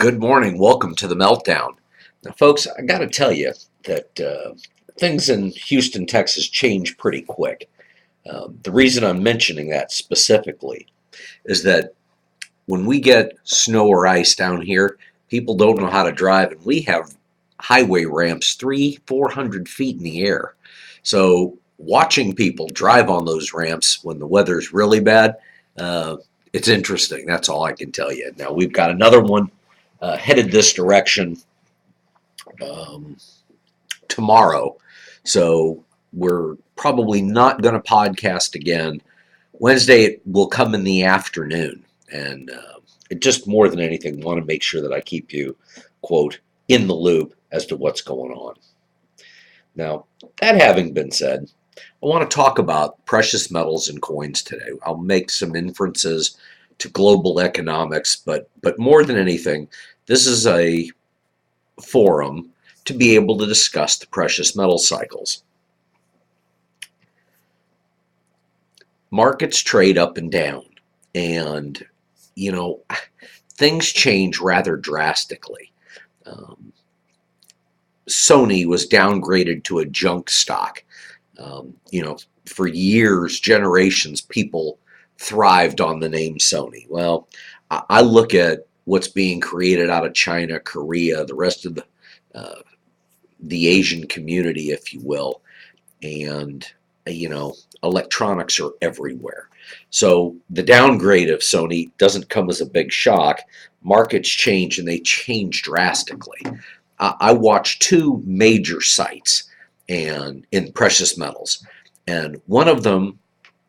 Good morning. Welcome to the Meltdown. Now, folks, I got to tell you that things in Houston, Texas change pretty quick. The reason I'm mentioning that specifically is that when we get snow or ice down here, people don't know how to drive, and we have highway ramps 300-400 feet in the air. So watching people drive on those ramps when the weather's really bad, it's interesting. That's all I can tell you. Now, we've got another one headed this direction tomorrow. So we're probably not going to podcast again. Wednesday it will come in the afternoon. And it just more than anything want to make sure that I keep you, quote, in the loop as to what's going on. Now, that having been said, I want to talk about precious metals and coins today. I'll make some inferences to global economics, but more than anything, this is a forum to be able to discuss the precious metal cycles. Markets trade up and down, and things change rather drastically. Sony was downgraded to a junk stock. For years, generations, people thrived on the name Sony. Well, I look at what's being created out of China, Korea, the rest of the Asian community, if you will, and electronics are everywhere. So the downgrade of Sony doesn't come as a big shock. Markets change, and they change drastically. I watch two major sites and in precious metals, and one of them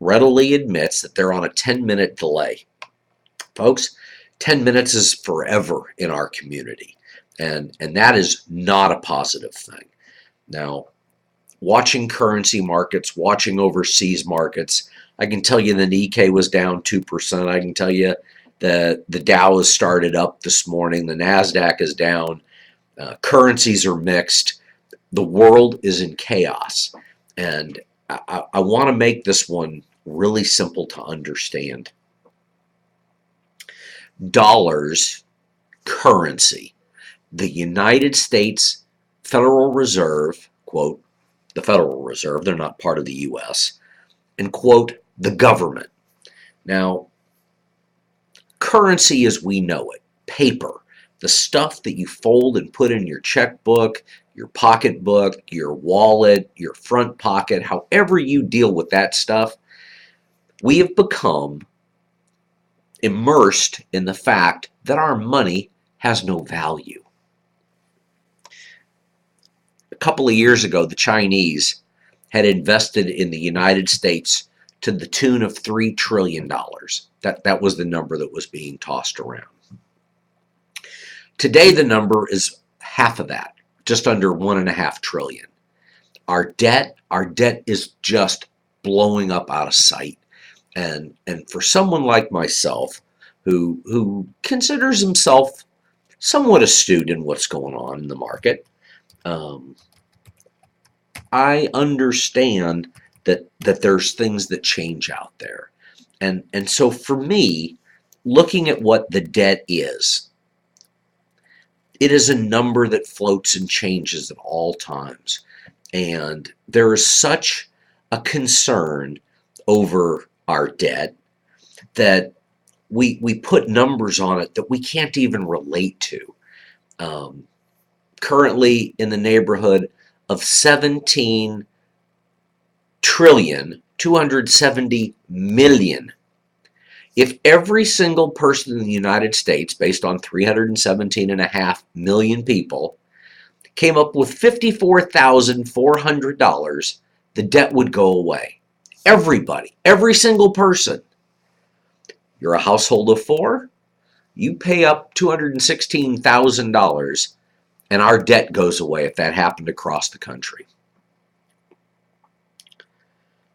readily admits that they're on a 10-minute delay. Folks, 10 minutes is forever in our community, and that is not a positive thing. Now, watching currency markets, watching overseas markets, I can tell you the Nikkei was down 2%. I can tell you that the Dow has started up this morning. The NASDAQ is down. Currencies are mixed. The world is in chaos. And I want to make this one really simple to understand. Dollars, currency. The United States Federal Reserve, quote, the Federal Reserve, they're not part of the U.S., and quote, the government. Now, currency as we know it, paper, the stuff that you fold and put in your checkbook, your pocketbook, your wallet, your front pocket, however you deal with that stuff, we have become immersed in the fact that our money has no value. A couple of years ago, the Chinese had invested in the United States to the tune of $3 trillion. That was the number that was being tossed around. Today, the number is half of that, just under $1.5 trillion. Our debt is just blowing up out of sight. And for someone like myself, who considers himself somewhat astute in what's going on in the market, I understand that there's things that change out there. And so for me, looking at what the debt is, it is a number that floats and changes at all times. And there is such a concern over our debt that we put numbers on it that we can't even relate to. Currently in the neighborhood of 17 trillion, 270 million. If every single person in the United States, based on 317.5 million people, came up with $54,400, the debt would go away. Everybody, every single person. You're a household of four, you pay up $216,000, and our debt goes away if that happened across the country.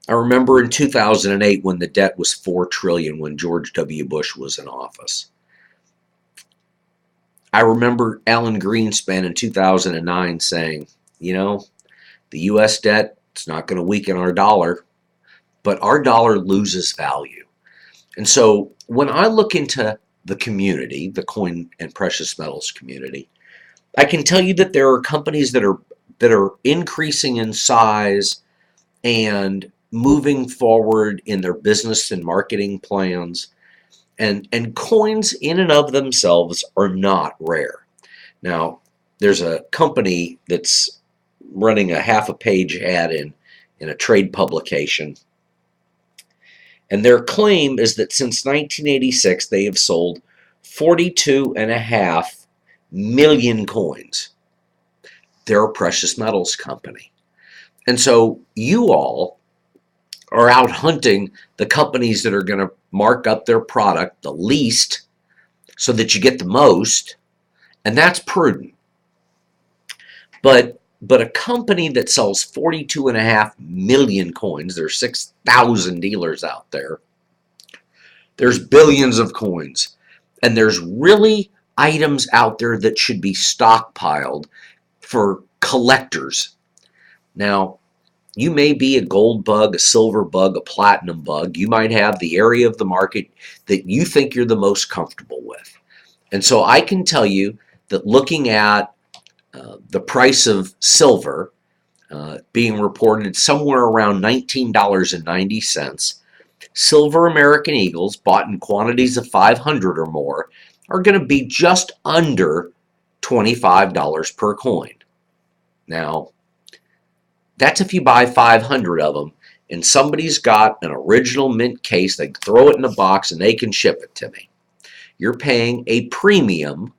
I remember in 2008 when the debt was $4 trillion when George W. Bush was in office. I remember Alan Greenspan in 2009 saying, the U.S. debt, it's not going to weaken our dollar, but our dollar loses value. And so when I look into the community, the coin and precious metals community, I can tell you that there are companies that are increasing in size and moving forward in their business and marketing plans. And coins in and of themselves are not rare. Now, there's a company that's running a half a page ad in a trade publication. And their claim is that since 1986, they have sold 42.5 million coins. They're a precious metals company. And so you all are out hunting the companies that are going to mark up their product the least so that you get the most, and that's prudent. But a company that sells 42.5 million coins, there's 6,000 dealers out there, there's billions of coins, and there's really items out there that should be stockpiled for collectors. Now, you may be a gold bug, a silver bug, a platinum bug. You might have the area of the market that you think you're the most comfortable with. And so I can tell you that looking at the price of silver being reported somewhere around $19.90, silver American Eagles bought in quantities of 500 or more are going to be just under $25 per coin. Now, that's if you buy 500 of them and somebody's got an original mint case, they throw it in a box and they can ship it to me. You're paying a premium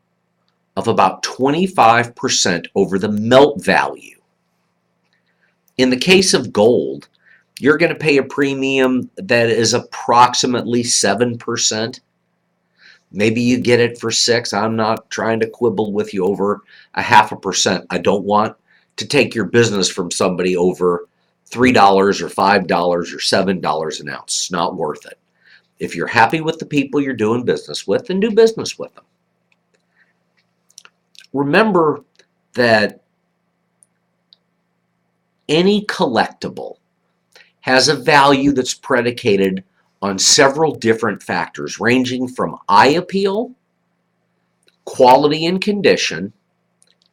of about 25% over the melt value. In the case of gold, you're going to pay a premium that is approximately 7%. Maybe you get it for 6. I'm not trying to quibble with you over a 0.5%. I don't want to take your business from somebody over $3 or $5 or $7 an ounce. It's not worth it. If you're happy with the people you're doing business with, then do business with them. Remember that any collectible has a value that's predicated on several different factors, ranging from eye appeal, quality and condition,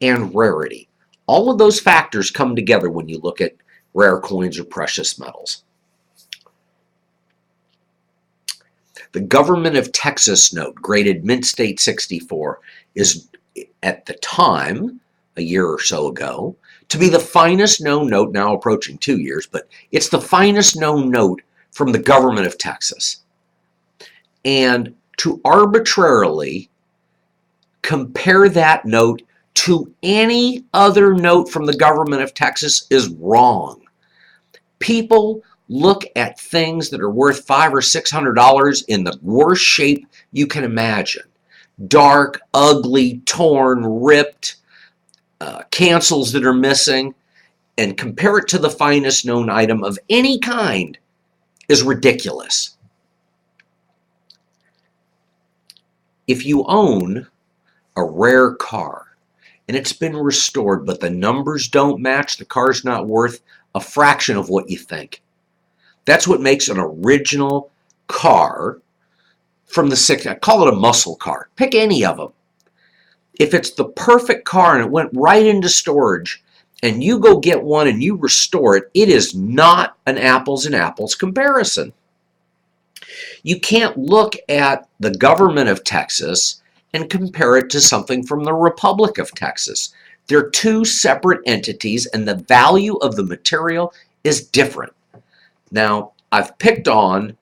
and rarity. All of those factors come together when you look at rare coins or precious metals. The government of Texas note, graded Mint State 64, is at the time, a year or so ago, to be the finest known note, now approaching 2 years, but it's the finest known note from the government of Texas. And to arbitrarily compare that note to any other note from the government of Texas is wrong. People look at things that are worth $500 or $600 in the worst shape you can imagine. Dark, ugly, torn, ripped, cancels that are missing, and compare it to the finest known item of any kind is ridiculous. If you own a rare car and it's been restored, but the numbers don't match, the car's not worth a fraction of what you think. That's what makes an original car from the 60s. I call it a muscle car. Pick any of them. If it's the perfect car and it went right into storage and you go get one and you restore it, it is not an apples and apples comparison. You can't look at the government of Texas and compare it to something from the Republic of Texas. They're two separate entities and the value of the material is different. Now, I've picked on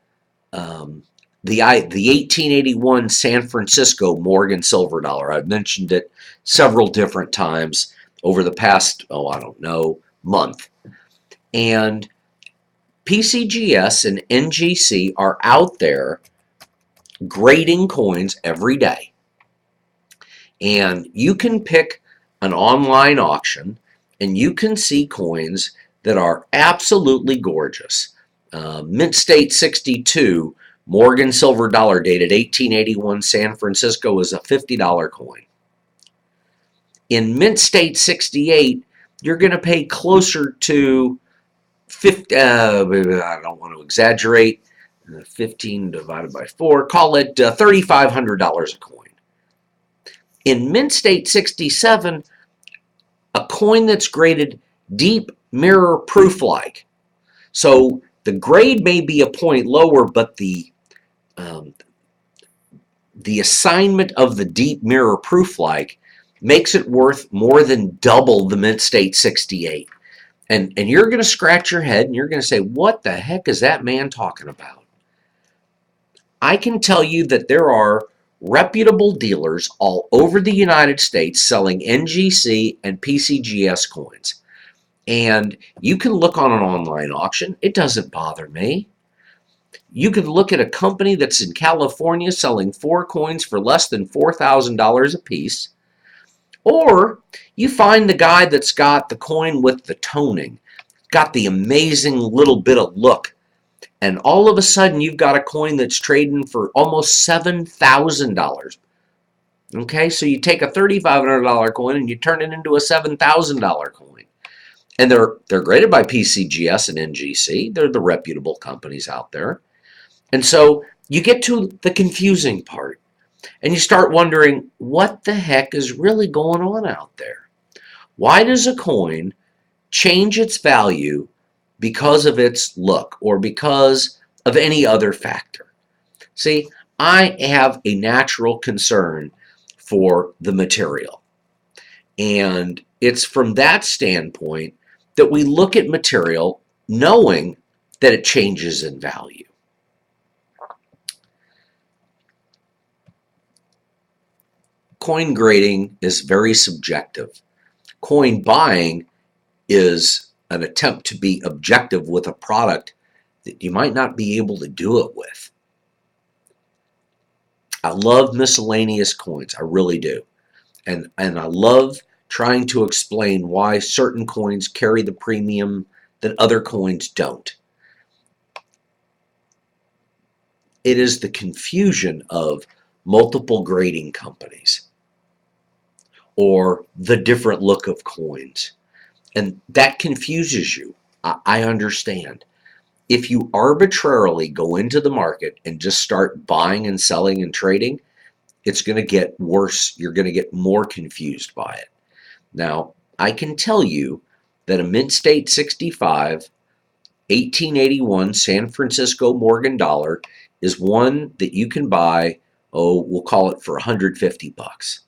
the 1881 San Francisco Morgan silver dollar. I've mentioned it several different times over the past, month. And PCGS and NGC are out there grading coins every day. And you can pick an online auction and you can see coins that are absolutely gorgeous. Mint State 62 Morgan silver dollar dated 1881 San Francisco is a $50 coin. In Mint State 68, you're going to pay closer to 50, I don't want to exaggerate, 15 divided by 4, call it $3,500 a coin. In Mint State 67, a coin that's graded deep mirror proof-like. So the grade may be a point lower, but the assignment of the deep mirror proof-like makes it worth more than double the Mint State 68. And you're going to scratch your head and you're going to say, what the heck is that man talking about? I can tell you that there are reputable dealers all over the United States selling NGC and PCGS coins. And you can look on an online auction. It doesn't bother me. You could look at a company that's in California selling 4 coins for less than $4,000 a piece. Or you find the guy that's got the coin with the toning, got the amazing little bit of look, and all of a sudden you've got a coin that's trading for almost $7,000. Okay, so you take a $3,500 coin and you turn it into a $7,000 coin. And they're graded by PCGS and NGC. They're the reputable companies out there. And so you get to the confusing part. And you start wondering, what the heck is really going on out there? Why does a coin change its value because of its look or because of any other factor? See, I have a natural concern for the material. And it's from that standpoint that we look at material knowing that it changes in value. Coin grading is very subjective. Coin buying is an attempt to be objective with a product that you might not be able to do it with. I love miscellaneous coins, I really do. And I love trying to explain why certain coins carry the premium that other coins don't. It is the confusion of multiple grading companies or the different look of coins. And that confuses you. I understand. If you arbitrarily go into the market and just start buying and selling and trading, it's going to get worse. You're going to get more confused by it. Now, I can tell you that a Mint State 65 1881 San Francisco Morgan dollar is one that you can buy, we'll call it for $150.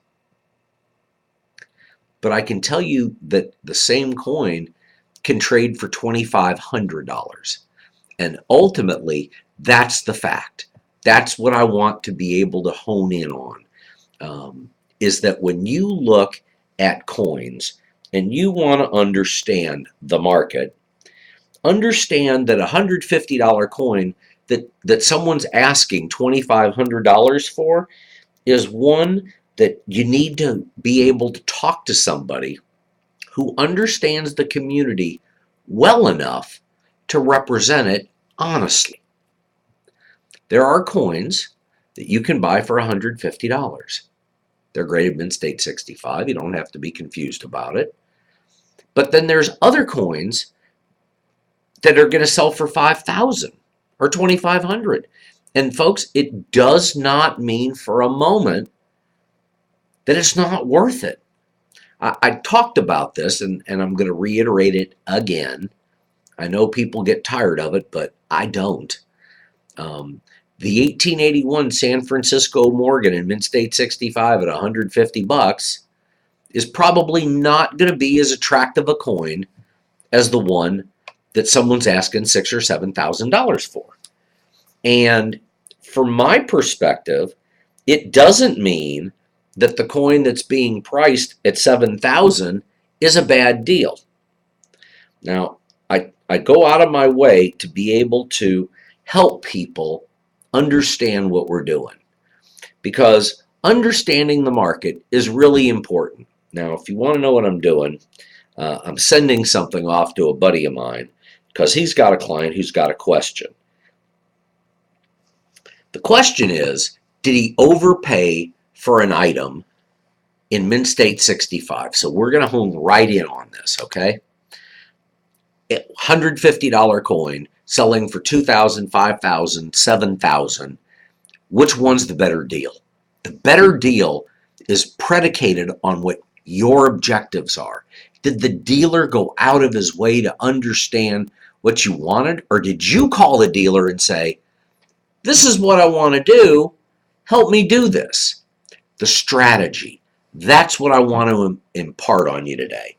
But I can tell you that the same coin can trade for $2,500. And ultimately, that's the fact. That's what I want to be able to hone in on, is that when you look at coins and you want to understand the market, understand that a $150 coin that someone's asking $2,500 for is one that you need to be able to talk to somebody who understands the community well enough to represent it honestly. There are coins that you can buy for $150. They're graded Mint State 65. You don't have to be confused about it. But then there's other coins that are going to sell for $5,000 or $2,500. And folks, it does not mean for a moment that it's not worth it. I talked about this, and I'm going to reiterate it again. I know people get tired of it, but I don't. The 1881 San Francisco Morgan in Mint State 65 at $150 is probably not going to be as attractive a coin as the one that someone's asking $6,000 or $7,000 for. And from my perspective, it doesn't mean that the coin that's being priced at $7,000 is a bad deal. Now, I go out of my way to be able to help people understand what we're doing, because understanding the market is really important. Now, if you want to know what I'm doing, I'm sending something off to a buddy of mine because he's got a client who's got a question. The question is, did he overpay for an item in Mint State 65? So we're going to hone right in on this, okay? $150 coin, selling for 2,000, 5,000, 7,000. Which one's the better deal? The better deal is predicated on what your objectives are. Did the dealer go out of his way to understand what you wanted? Or did you call the dealer and say, this is what I want to do, help me do this? The strategy. That's what I want to impart on you today.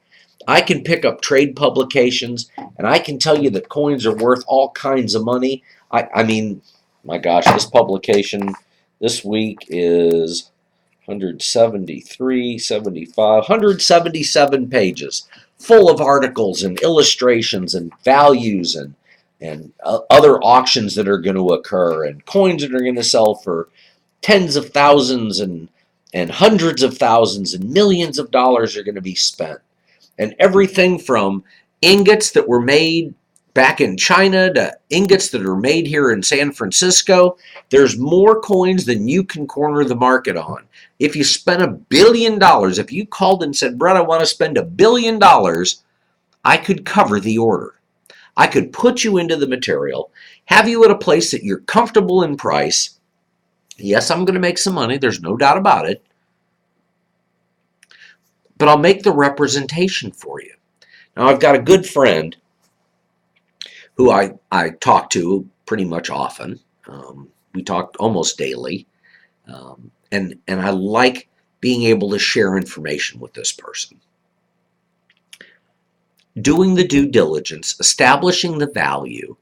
I can pick up trade publications and I can tell you that coins are worth all kinds of money. I mean, my gosh, this publication this week is 173, 75, 177 pages, full of articles and illustrations and values and other auctions that are going to occur and coins that are going to sell for tens of thousands and hundreds of thousands and millions of dollars are going to be spent. And everything from ingots that were made back in China to ingots that are made here in San Francisco. There's more coins than you can corner the market on. If you spent $1 billion, if you called and said, Brett, I want to spend $1 billion, I could cover the order. I could put you into the material, have you at a place that you're comfortable in price. Yes, I'm going to make some money. There's no doubt about it. But I'll make the representation for you. Now, I've got a good friend who I talk to pretty much often. We talk almost daily. And I like being able to share information with this person. Doing the due diligence, establishing the value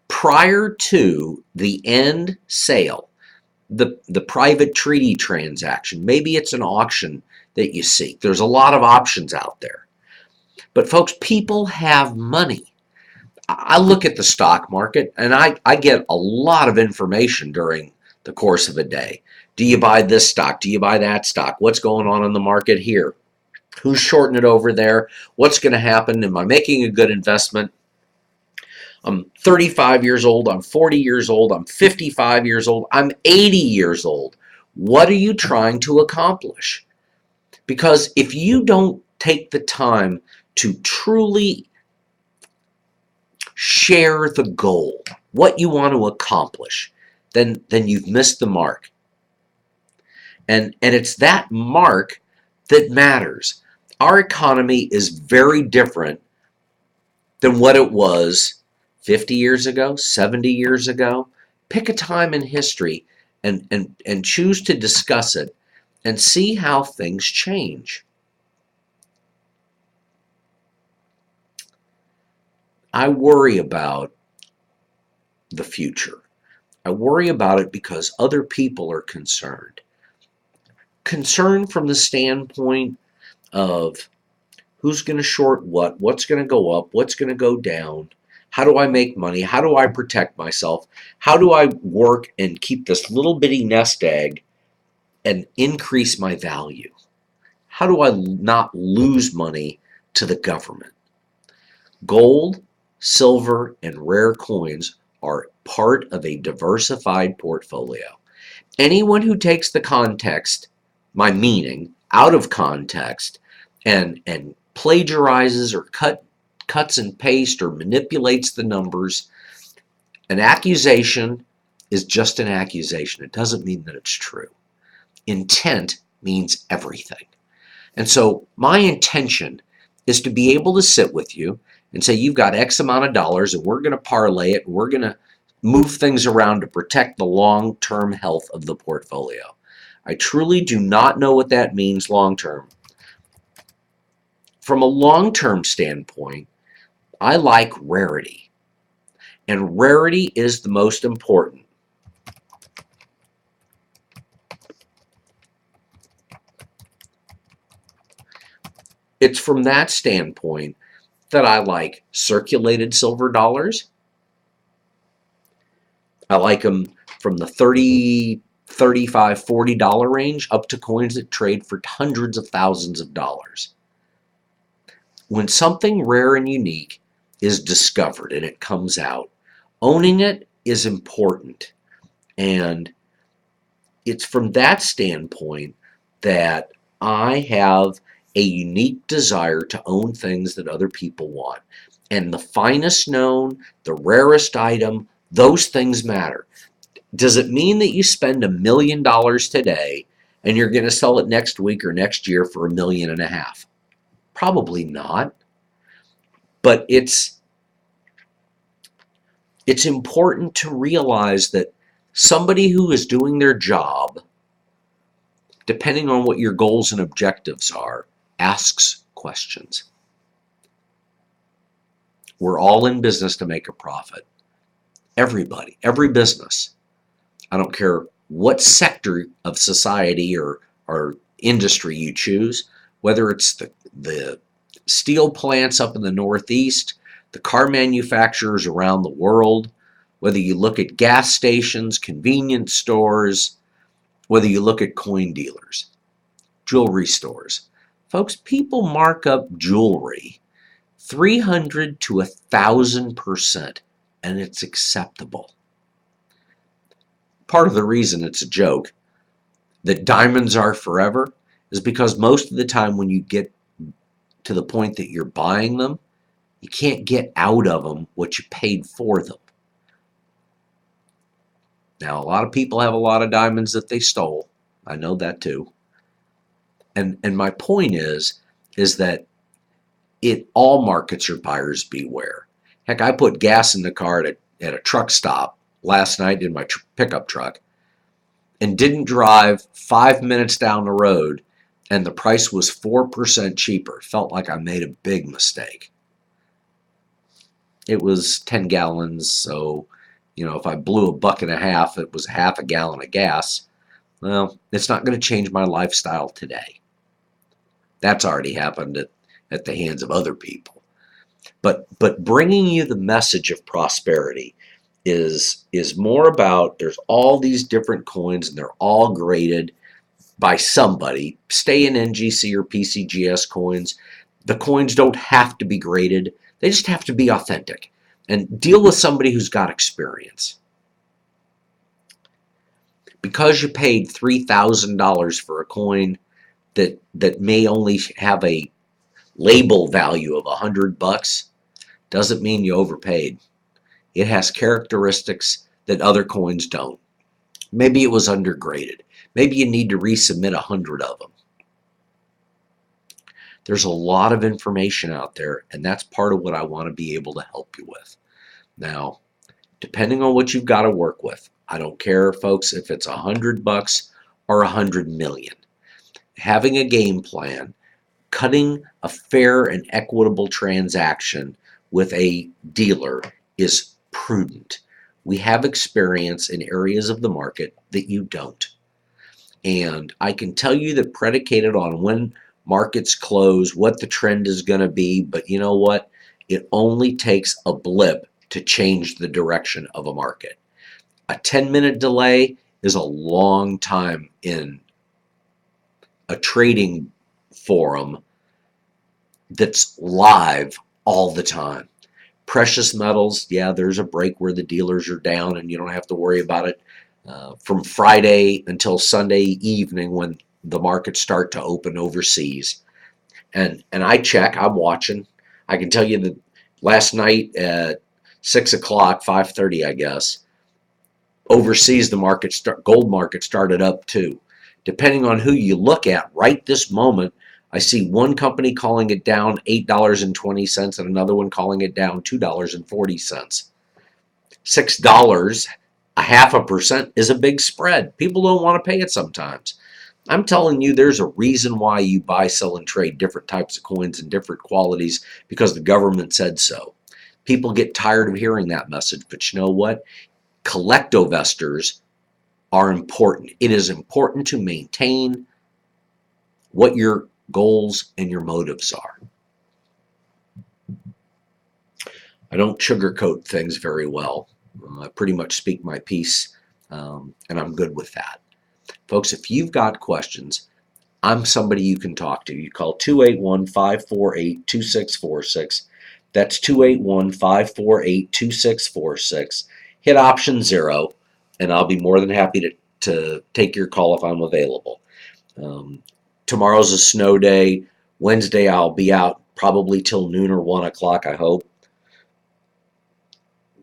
prior to the end sale, the private treaty transaction. Maybe it's an auction that you seek. There's a lot of options out there. But folks, people have money. I look at the stock market and I get a lot of information during the course of a day. Do you buy this stock? Do you buy that stock? What's going on in the market here? Who's shorting it over there? What's going to happen? Am I making a good investment? I'm 35 years old. I'm 40 years old. I'm 55 years old. I'm 80 years old. What are you trying to accomplish? Because if you don't take the time to truly share the goal, what you want to accomplish, then you've missed the mark. And it's that mark that matters. Our economy is very different than what it was 50 years ago, 70 years ago. Pick a time in history and choose to discuss it and see how things change. I worry about the future. I worry about it because other people are concerned. Concerned from the standpoint of who's going to short what, what's going to go up, what's going to go down, how do I make money, how do I protect myself, how do I work and keep this little bitty nest egg and increase my value? How do I not lose money to the government? Gold, silver, and rare coins are part of a diversified portfolio. Anyone who takes the context, my meaning, out of context and plagiarizes or cuts and pastes or manipulates the numbers, an accusation is just an accusation. It doesn't mean that it's true. Intent means everything. And so my intention is to be able to sit with you and say, you've got X amount of dollars and we're going to parlay it. And we're going to move things around to protect the long-term health of the portfolio. I truly do not know what that means long-term. From a long-term standpoint, I like rarity. And rarity is the most important. It's from that standpoint that I like circulated silver dollars. I like them from the $30, $35, $40 range up to coins that trade for hundreds of thousands of dollars. When something rare and unique is discovered and it comes out, owning it is important. And it's from that standpoint that I have a unique desire to own things that other people want. And the finest known, the rarest item, those things matter. Does it mean that you spend $1 million today and you're going to sell it next week or next year for $1.5 million? Probably not. But it's important to realize that somebody who is doing their job, depending on what your goals and objectives are, asks questions. We're all in business to make a profit. Everybody, every business. I don't care what sector of society or industry you choose, whether it's the steel plants up in the Northeast, the car manufacturers around the world, whether you look at gas stations, convenience stores, whether you look at coin dealers, jewelry stores. Folks, people mark up jewelry 300 to 1,000%, and it's acceptable. Part of the reason it's a joke that diamonds are forever is because most of the time when you get to the point that you're buying them, you can't get out of them what you paid for them. Now, a lot of people have a lot of diamonds that they stole. I know that too. And my point is that all markets are buyers beware. Heck, I put gas in the car at a truck stop last night in my pickup truck and didn't drive 5 minutes down the road, and the price was 4% cheaper. Felt like I made a big mistake. It was 10 gallons, so if I blew $1.50, it was half a gallon of gas. Well, it's not going to change my lifestyle today. That's already happened at the hands of other people. But bringing you the message of prosperity is more about, there's all these different coins and they're all graded by somebody. Stay in NGC or PCGS coins. The coins don't have to be graded. They just have to be authentic and deal with somebody who's got experience. Because you paid $3,000 for a coin that may only have a label value of $100 doesn't mean you overpaid. It has characteristics that other coins don't. Maybe it was undergraded. Maybe you need to resubmit 100 of them. There's a lot of information out there, and that's part of what I want to be able to help you with. Now, depending on what you've got to work with, I don't care, folks, if it's $100 or 100 million. Having a game plan, cutting a fair and equitable transaction with a dealer is prudent. We have experience in areas of the market that you don't. And I can tell you that predicated on when markets close, what the trend is going to be, but you know what? It only takes a blip to change the direction of a market. A 10-minute delay is a long time in a trading forum that's live all the time. Precious metals, yeah, there's a break where the dealers are down and you don't have to worry about it from Friday until Sunday evening when the markets start to open overseas. And I check, I'm watching. I can tell you that last night at 6 o'clock, 5:30, I guess, overseas the gold market started up too. Depending on who you look at right this moment, I see one company calling it down $8.20 and another one calling it down $2.40. $6, 0.5% is a big spread. People don't want to pay it sometimes. I'm telling you, there's a reason why you buy, sell, and trade different types of coins and different qualities, because the government said so. People get tired of hearing that message, but you know what? Collectivestors are important. It is important to maintain what your goals and your motives are. I don't sugarcoat things very well. I pretty much speak my piece, and I'm good with that. Folks, if you've got questions, I'm somebody you can talk to. You call 281-548-2646. That's 281-548-2646. Hit option 0, and I'll be more than happy to take your call if I'm available. Tomorrow's a snow day. Wednesday I'll be out probably till noon or 1 o'clock, I hope.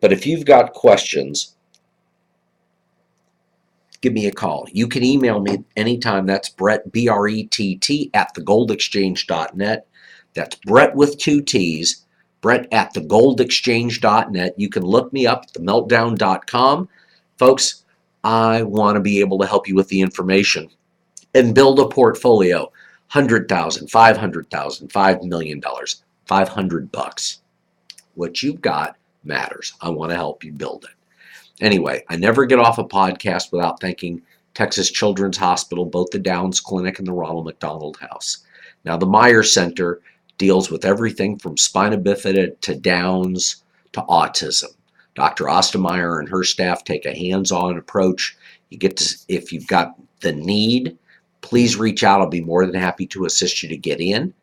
But if you've got questions, give me a call. You can email me anytime. That's Brett, Brett, at thegoldexchange.net. That's Brett with two T's, Brett at thegoldexchange.net. You can look me up at themeltdown.com. Folks, I want to be able to help you with the information and build a portfolio. $100,000, $500,000, $5 million, $500. What you've got matters. I want to help you build it. Anyway, I never get off a podcast without thanking Texas Children's Hospital, both the Downs Clinic and the Ronald McDonald House. Now, the Meyer Center deals with everything from spina bifida to Downs to autism. Dr. Ostermeyer and her staff take a hands-on approach. You get to, if you've got the need, please reach out. I'll be more than happy to assist you to get in.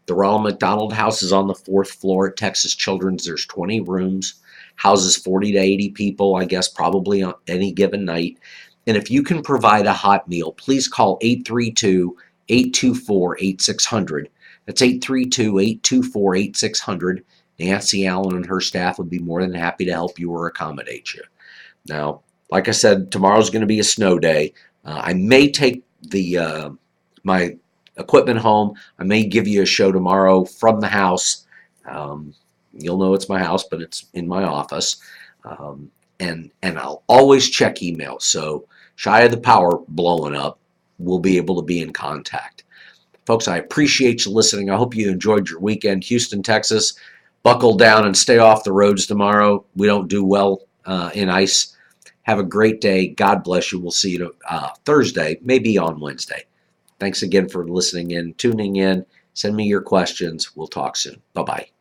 The Ronald McDonald House is on the 4th floor at Texas Children's. There's 20 rooms, houses 40 to 80 people, I guess, probably on any given night. And if you can provide a hot meal, please call 832-824-8600. That's 832-824-8600. Nancy Allen and her staff would be more than happy to help you or accommodate you. Now, like I said, tomorrow's going to be a snow day. I may take the my equipment home. I may give you a show tomorrow from the house. You'll know it's my house, but it's in my office. And I'll always check email. So shy of the power blowing up, we'll be able to be in contact. Folks, I appreciate you listening. I hope you enjoyed your weekend. Houston, Texas, buckle down and stay off the roads tomorrow. We don't do well in ice. Have a great day. God bless you. We'll see you Thursday, maybe on Wednesday. Thanks again for listening in, tuning in. Send me your questions. We'll talk soon. Bye-bye.